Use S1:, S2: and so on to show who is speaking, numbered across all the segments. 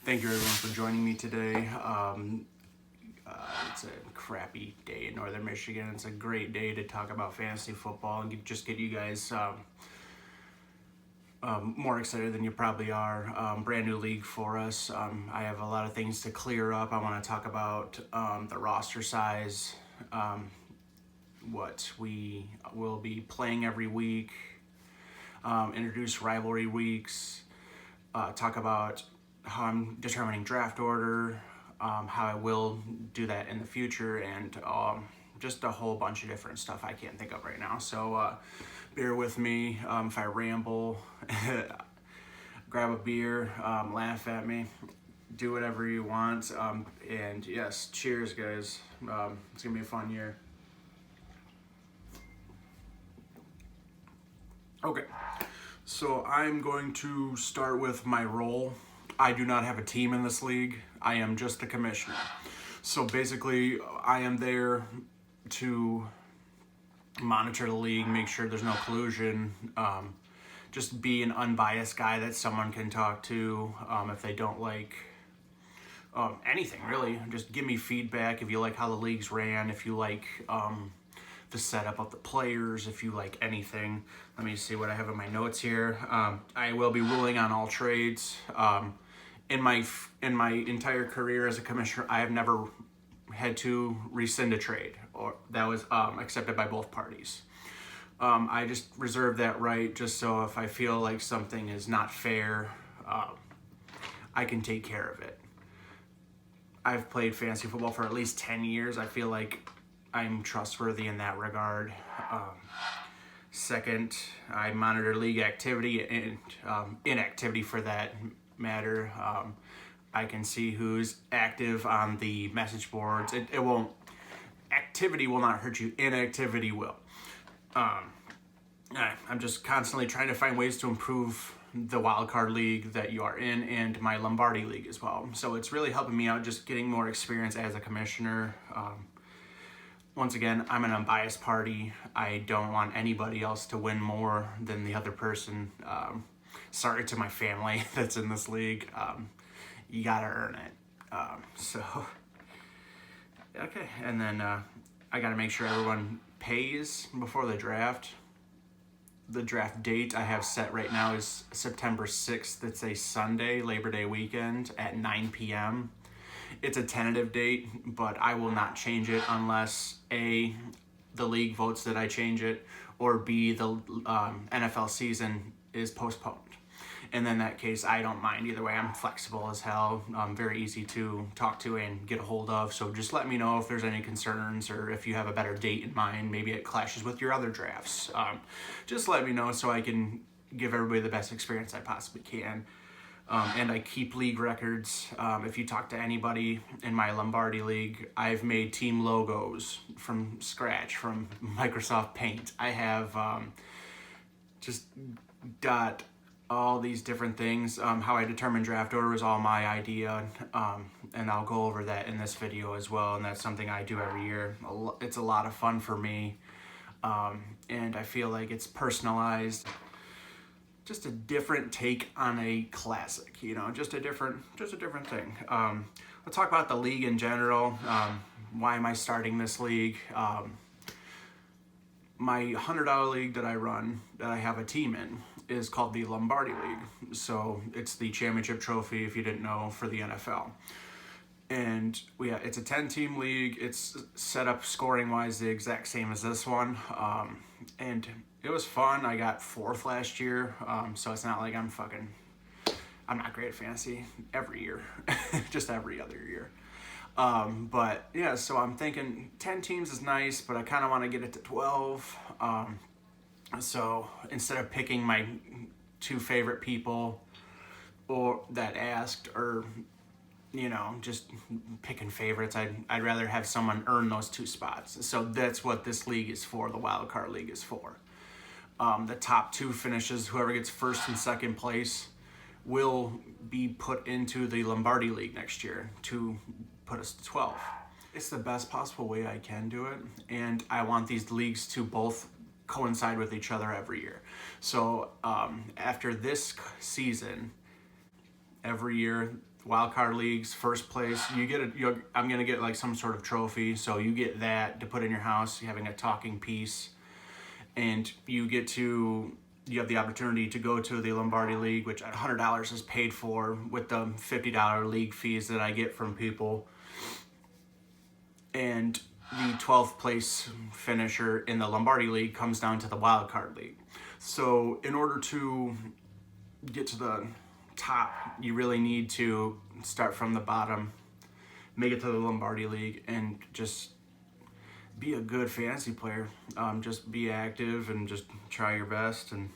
S1: Thank you everyone for joining me today. It's a crappy day in Northern Michigan. It's a great day to talk about fantasy football and just get you guys more excited than you probably are. Brand new league for us. I have a lot of things to clear up. I want to talk about the roster size, what we will be playing every week, introduce rivalry weeks, talk about how I'm determining draft order, how I will do that in the future, and just a whole bunch of different stuff I can't think of right now. So bear with me if I ramble. Grab a beer, laugh at me, do whatever you want. And yes, cheers, guys. It's going to be a fun year. Okay, so I'm going to start with my role. I do not have a team in this league. I am just a commissioner. So basically, I am there to monitor the league, make sure there's no collusion, just be an unbiased guy that someone can talk to if they don't like anything, really. Just give me feedback if you like how the leagues ran, if you like the setup of the players, if you like anything. Let me see what I have in my notes here. I will be ruling on all trades. In my entire career as a commissioner, I have never had to rescind a trade, or that was accepted by both parties. I just reserve that right just so if I feel like something is not fair, I can take care of it. I've played fantasy football for at least 10 years. I feel like I'm trustworthy in that regard. Second, I monitor league activity and inactivity for that matter. I can see who's active on the message boards. It won't. Activity will not hurt you. Inactivity will. I'm just constantly trying to find ways to improve the WildCard League that you are in and my Lombardi League as well. So it's really helping me out, just getting more experience as a commissioner. Once again, I'm an unbiased party. I don't want anybody else to win more than the other person. Sorry to my family that's in this league. You gotta earn it. Okay, and then I gotta make sure everyone pays before the draft. The draft date I have set right now is September 6th. It's a Sunday, Labor Day weekend at 9 p.m. It's a tentative date, but I will not change it unless A, the league votes that I change it, or B, the NFL season is postponed. And in that case, I don't mind either way. I'm flexible as hell. Very easy to talk to and get a hold of. So just let me know if there's any concerns or if you have a better date in mind. Maybe it clashes with your other drafts. Just let me know so I can give everybody the best experience I possibly can. And I keep league records. If you talk to anybody in my Lombardi League, I've made team logos from scratch, from Microsoft Paint. I have just got all these different things. How I determine draft order is all my idea, and I'll go over that in this video as well, and that's something I do every year. It's a lot of fun for me, and I feel like it's personalized. Just a different take on a classic, just a different thing. Let's talk about the league in general. Why am I starting this league? My $100 league that I run, that I have a team in, is called the Lombardi League. So it's the championship trophy, if you didn't know, for the NFL. And it's a 10-team league. It's set up scoring-wise the exact same as this one. And it was fun. I got 4th last year, so it's not like I'm not great at fantasy every year, just every other year. But yeah, so I'm thinking 10 teams is nice, but I kind of want to get it to 12. So instead of picking my 2 favorite people or that asked, or just picking favorites, I'd rather have someone earn those 2 spots. So that's what this league is for. The WildCard League is for. The top 2 finishes, whoever gets 1st and 2nd place, will be put into the Lombardi League next year to put us to 12. It's the best possible way I can do it, and I want these leagues to both coincide with each other every year. So after this season, every year. WildCard Leagues, first place, I'm gonna get like some sort of trophy, so you get that to put in your house, having a talking piece, and you have the opportunity to go to the Lombardi League, which at $100 is paid for with the $50 league fees that I get from people, and the 12th place finisher in the Lombardi League comes down to the WildCard League. So in order to get to the top, you really need to start from the bottom, make it to the Lombardi League, and just be a good fantasy player. Just be active and just try your best, and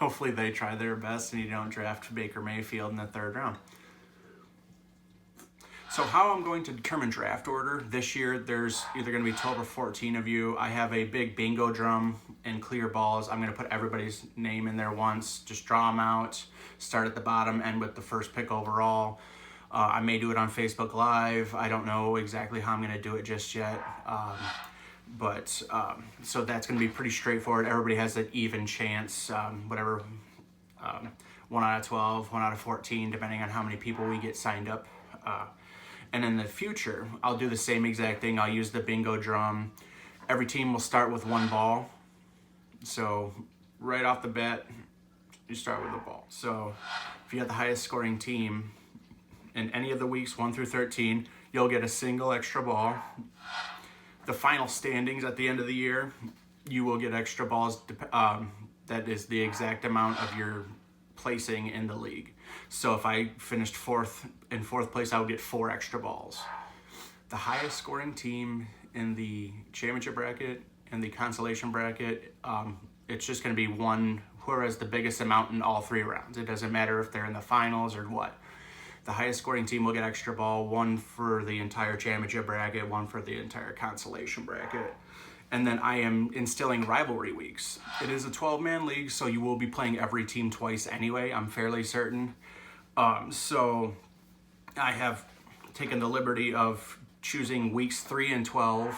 S1: hopefully they try their best and you don't draft Baker Mayfield in the 3rd round. So how I'm going to determine draft order this year, there's either going to be 12 or 14 of you. I have a big bingo drum and clear balls. I'm going to put everybody's name in there once, just draw them out, start at the bottom, end with the first pick overall. I may do it on Facebook Live. I don't know exactly how I'm going to do it just yet. So that's going to be pretty straightforward. Everybody has an even chance, 1 out of 12, 1 out of 14, depending on how many people we get signed up. And in the future, I'll do the same exact thing. I'll use the bingo drum. Every team will start with 1 ball. So right off the bat, you start with a ball. So if you have the highest scoring team in any of the weeks 1 through 13, you'll get a single extra ball. The final standings at the end of the year, you will get extra balls. That is the exact amount of your placing in the league. So if I finished in fourth place, I would get 4 extra balls. The highest scoring team in the championship bracket and the consolation bracket, it's just going to be 1, whereas the biggest amount in all 3 rounds. It doesn't matter if they're in the finals or what. The highest scoring team will get extra ball, 1 for the entire championship bracket, 1 for the entire consolation bracket. And then I am instilling rivalry weeks. It is a 12-man league, so you will be playing every team twice anyway, I'm fairly certain. So I have taken the liberty of choosing weeks 3 and 12.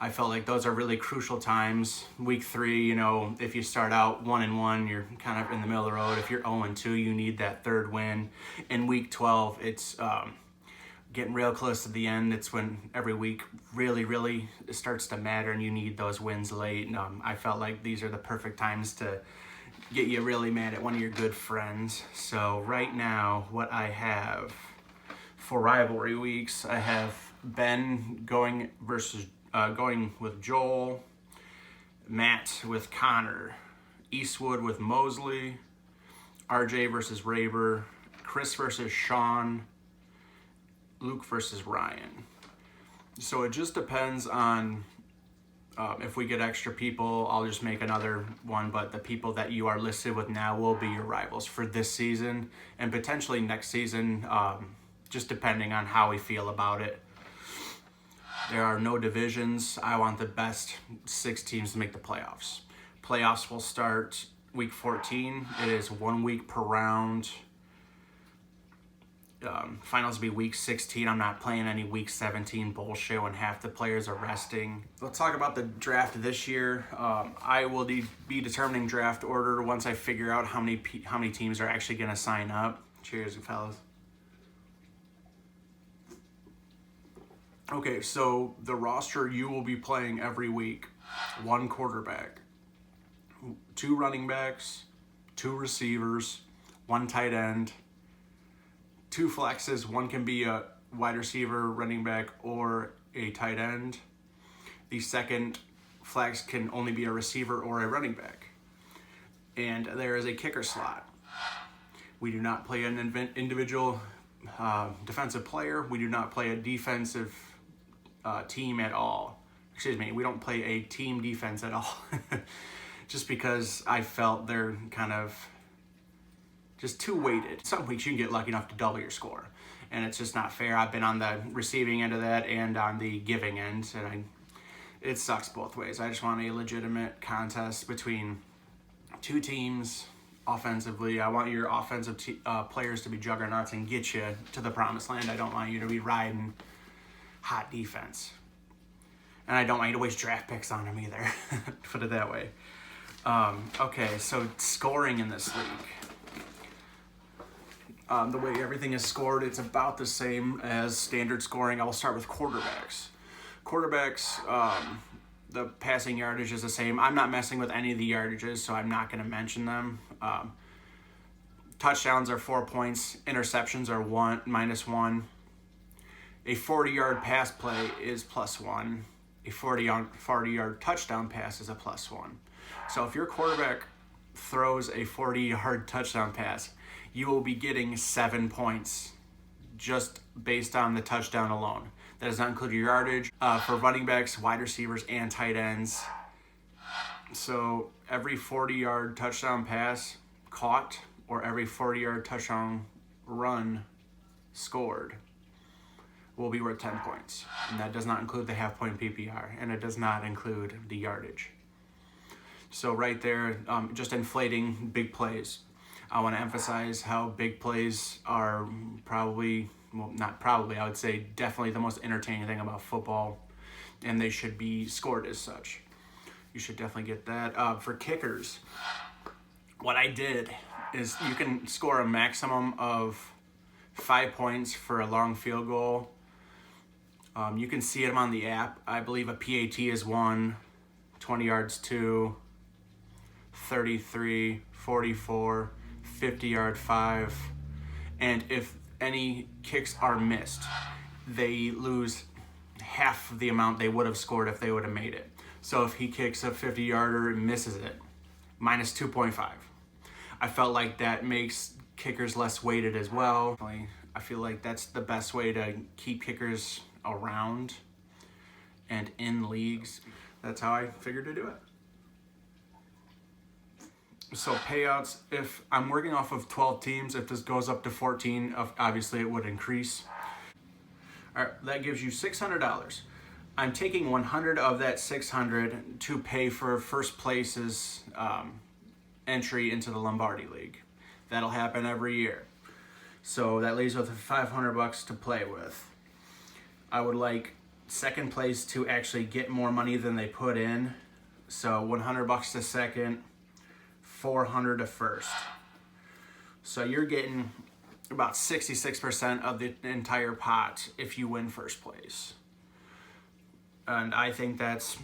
S1: I felt like those are really crucial times. Week 3, if you start out 1-1, you're kind of in the middle of the road. If you're 0-2, you need that 3rd win. In week 12, it's getting real close to the end. It's when every week really, really starts to matter and you need those wins late. And I felt like these are the perfect times to get you really mad at one of your good friends. So right now, what I have for rivalry weeks, I have Ben going with Joel, Matt with Connor, Eastwood with Mosley, RJ versus Raber, Chris versus Sean, Luke versus Ryan. So it just depends on if we get extra people, I'll just make another one, but the people that you are listed with now will be your rivals for this season and potentially next season, just depending on how we feel about it. There are no divisions. I want the best 6 teams to make the playoffs. Playoffs will start week 14. It is 1 week per round. Finals will be week 16. I'm not playing any week 17 bullshit when half the players are resting. Let's talk about the draft this year. I will be determining draft order once I figure out how many teams are actually going to sign up. Cheers, fellas. Okay, so the roster you will be playing every week: 1 quarterback, 2 running backs, 2 receivers, 1 tight end, 2 flexes. 1 can be a wide receiver, running back, or a tight end. The second flex can only be a receiver or a running back. And there is a kicker slot. We do not play an individual defensive player. We do not play a defensive team at all. Excuse me, we don't play a team defense at all. Just because I felt they're kind of just too weighted. Some weeks you can get lucky enough to double your score, and it's just not fair. I've been on the receiving end of that and on the giving end, and it sucks both ways. I just want a legitimate contest between 2 teams offensively. I want your offensive players to be juggernauts and get you to the promised land. I don't want you to be riding hot defense. And I don't want you to waste draft picks on them either, put it that way. Okay, so scoring in this league. the way everything is scored, it's about the same as standard scoring. I'll start with quarterbacks. Quarterbacks, the passing yardage is the same. I'm not messing with any of the yardages, so I'm not going to mention them. Touchdowns are 4 points. Interceptions are -1. A 40-yard pass play is +1. A 40-yard touchdown pass is a +1. So if your quarterback throws a 40-yard touchdown pass, you will be getting 7 points just based on the touchdown alone. That does not include your yardage. For running backs, wide receivers, and tight ends. So every 40-yard touchdown pass caught or every 40-yard touchdown run scored will be worth 10 points. And that does not include the half-point PPR, and it does not include the yardage. So right there, just inflating big plays. I want to emphasize how big plays are probably, well, not probably, I would say definitely the most entertaining thing about football, and they should be scored as such. You should definitely get that. For kickers, what I did is you can score a maximum of 5 points for a long field goal. You can see them on the app. I believe a PAT is 1, 20 yards 2, 33, 44, 50-yard 5. And if any kicks are missed, they lose half the amount they would have scored if they would have made it. So if he kicks a 50-yarder and misses it, minus 2.5. I felt like that makes kickers less weighted as well. I feel like that's the best way to keep kickers around and in leagues. That's how I figured to do it. So payouts, if I'm working off of 12 teams, if this goes up to 14, obviously it would increase. All right, that gives you $600. I'm taking 100 of that 600 to pay for first place's entry into the Lombardi League. That'll happen every year. So that leaves with $500 to play with. I would like second place to actually get more money than they put in. So $100 to second, $400 to first. So you're getting about 66% of the entire pot if you win first place. And I think that's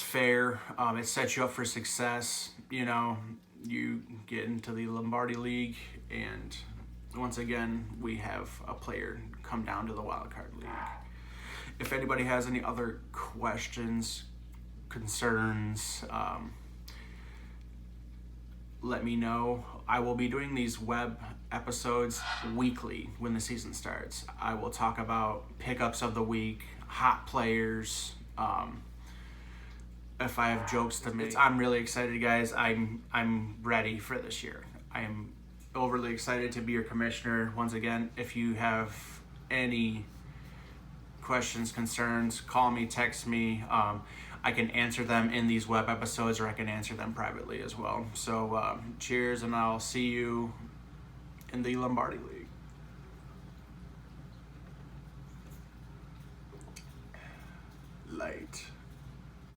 S1: fair. It sets you up for success. You know, you get into the Lombardi League, and once again, we have a player come down to the WildCard League. If anybody has any other questions, concerns, let me know. I will be doing these web episodes weekly when the season starts. I will talk about pickups of the week, hot players, if I have jokes to make. I'm really excited, guys. I'm ready for this year. I am overly excited to be your commissioner. Once again, if you have any questions, concerns, call me, text me. I can answer them in these web episodes, or I can answer them privately as well. So cheers, and I'll see you in the Lombardi League. Light.